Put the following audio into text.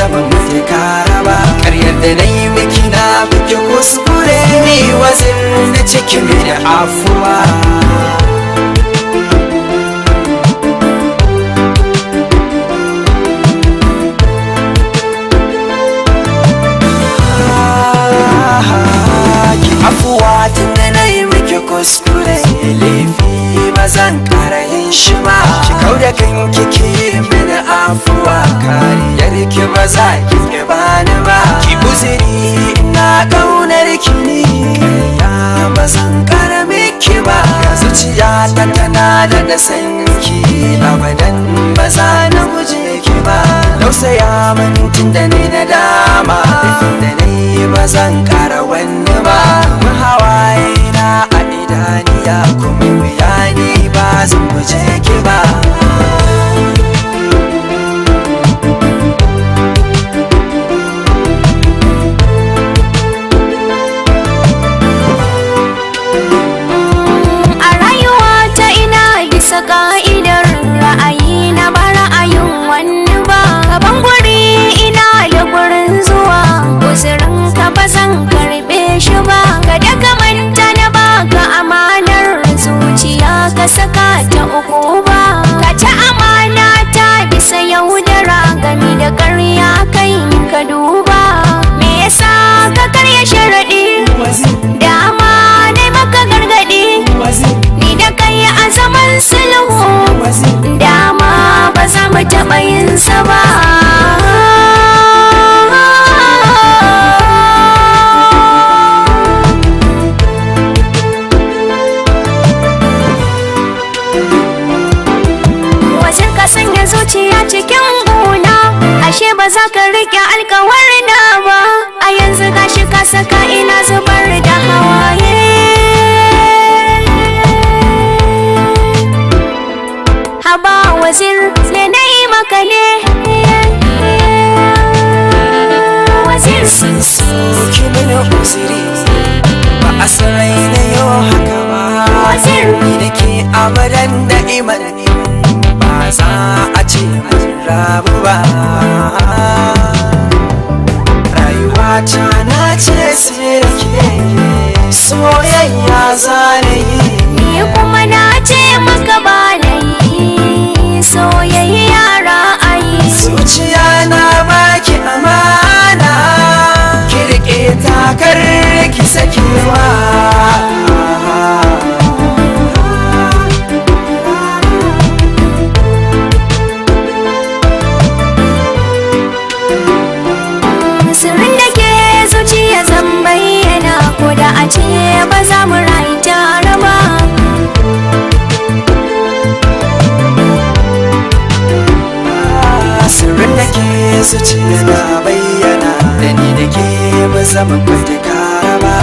zama mai karaba. Karyar da na yi miki na miki kuskure, ni Wazir na ciki mini afuwa. Afuwa tun da na yi miki kuskure, laifi ba zan kara yin shi ba. Ki kau da kanki ki mini afuwa, kariyar ki ba za ki ki bani ba. Ki uzuri ina kaunar ki ne, ya ba zan kara miki ba. Zuciya ta tana da sanki, abadan ba za na guje ki ba. Tausaya min tun da ni na dama, da ni ba zan kara wani ba. Hawaye na a idaniya kuma wuya ne ba zan guje ki ba. A rayuwa ta ina bisa ka'idar ra'ayi na ba ra'ayin wani ba. Gaban guri ina da gurin zuwa, uzurin ka ba zan karbe shi ba. Kada ka manta na baka amanar zuciya, ka saka ta uku ba. Ka ci amana ta bisa yaudara, gami da ƙarya kai ka duba. Me yasa ka karya sharaɗi? Dama dai maka gargaɗi, ni da kai a zaman sulhu, dama ba za mu taɓa yin sa ba. Zuciya cikin gona, ashe ba za ka riƙe alkawari na ba. A yanzu gashi ka saka ina zubar da hawaye. Haba Wazir, me na yi maka ne? Wazir sun soki mini uzuri, ba a sarai na yau haka ba. Wazir ni da ke abadan da imani, ba za a ce rabu ba. Rayuwa ta na ce sai da ke, soyayya za na yi. Ni kuma na ce maka ba na yi, soyayya ra'ayi. Zuciya na baki amana, ki riƙe takar ki sakewa. Sirrin da ke zuciya zan bayyana, ko da a ce ba za mu rayu tare ba. Sirrin da ke zuciya na bayyana, da ni da ke ba zama kwata ba.